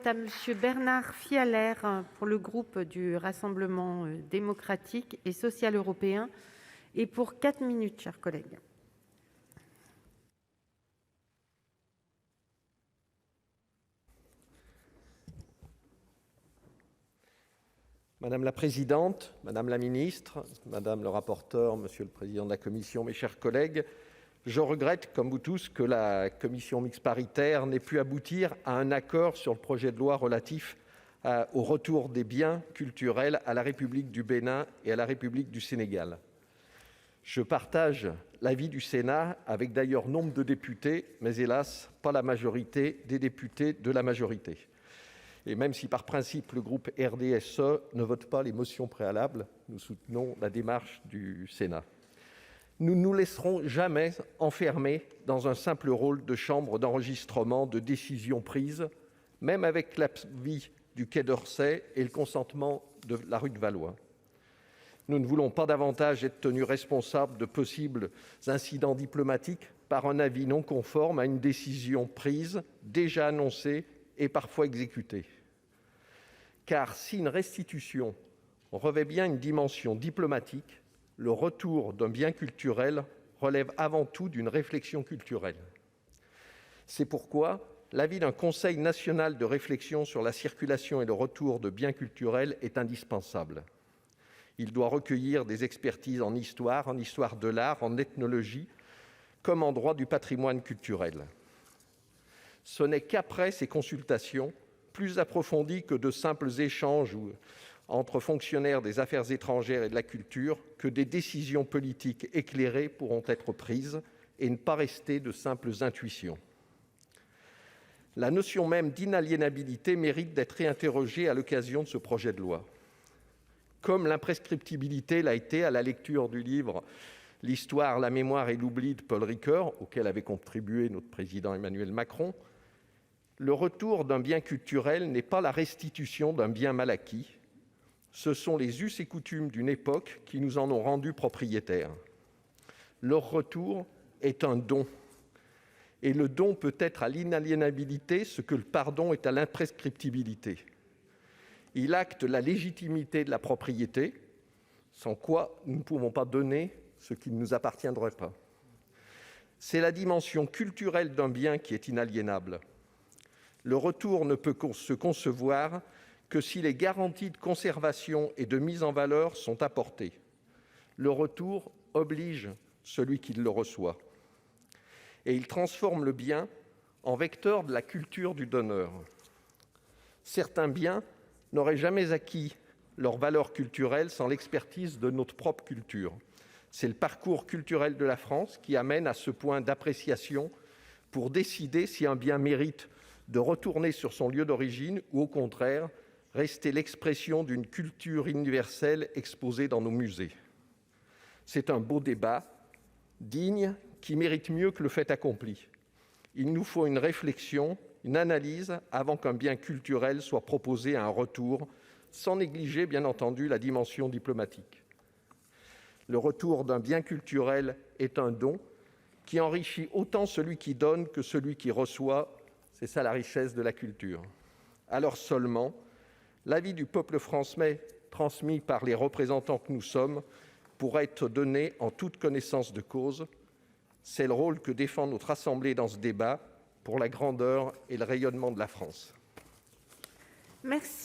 à Monsieur Bernard Fialaire pour le groupe du Rassemblement démocratique et social européen et pour 4 minutes, chers collègues. Madame la présidente, madame la ministre, madame le rapporteur, monsieur le président de la commission, mes chers collègues, je regrette, comme vous tous, que la commission mixte paritaire n'ait pu aboutir à un accord sur le projet de loi relatif au retour des biens culturels à la République du Bénin et à la République du Sénégal. Je partage l'avis du Sénat, avec d'ailleurs nombre de députés, mais hélas, pas la majorité des députés de la majorité. Et même si, par principe, le groupe RDSE ne vote pas les motions préalables, nous soutenons la démarche du Sénat. Nous ne nous laisserons jamais enfermer dans un simple rôle de chambre d'enregistrement de décisions prises, même avec l'avis du Quai d'Orsay et le consentement de la rue de Valois. Nous ne voulons pas davantage être tenus responsables de possibles incidents diplomatiques par un avis non conforme à une décision prise, déjà annoncée et parfois exécutée. Car si une restitution revêt bien une dimension diplomatique, le retour d'un bien culturel relève avant tout d'une réflexion culturelle. C'est pourquoi l'avis d'un Conseil national de réflexion sur la circulation et le retour de biens culturels est indispensable. Il doit recueillir des expertises en histoire de l'art, en ethnologie, comme en droit du patrimoine culturel. Ce n'est qu'après ces consultations, plus approfondies que de simples échanges entre fonctionnaires des affaires étrangères et de la culture, que des décisions politiques éclairées pourront être prises et ne pas rester de simples intuitions. La notion même d'inaliénabilité mérite d'être réinterrogée à l'occasion de ce projet de loi. Comme l'imprescriptibilité l'a été à la lecture du livre « L'histoire, la mémoire et l'oubli » de Paul Ricoeur, auquel avait contribué notre président Emmanuel Macron, le retour d'un bien culturel n'est pas la restitution d'un bien mal acquis. Ce sont les us et coutumes d'une époque qui nous en ont rendu propriétaires. Leur retour est un don. Et le don peut être à l'inaliénabilité ce que le pardon est à l'imprescriptibilité. Il acte la légitimité de la propriété, sans quoi nous ne pouvons pas donner ce qui ne nous appartiendrait pas. C'est la dimension culturelle d'un bien qui est inaliénable. Le retour ne peut se concevoir que si les garanties de conservation et de mise en valeur sont apportées. Le retour oblige celui qui le reçoit. Et il transforme le bien en vecteur de la culture du donneur. Certains biens n'auraient jamais acquis leur valeur culturelle sans l'expertise de notre propre culture. C'est le parcours culturel de la France qui amène à ce point d'appréciation pour décider si un bien mérite de retourner sur son lieu d'origine ou, au contraire, rester l'expression d'une culture universelle exposée dans nos musées. C'est un beau débat, digne, qui mérite mieux que le fait accompli. Il nous faut une réflexion, une analyse, avant qu'un bien culturel soit proposé à un retour, sans négliger, bien entendu, la dimension diplomatique. Le retour d'un bien culturel est un don qui enrichit autant celui qui donne que celui qui reçoit. C'est ça la richesse de la culture. Alors seulement, l'avis du peuple français, transmis par les représentants que nous sommes, pourra être donné en toute connaissance de cause. C'est le rôle que défend notre Assemblée dans ce débat pour la grandeur et le rayonnement de la France. Merci.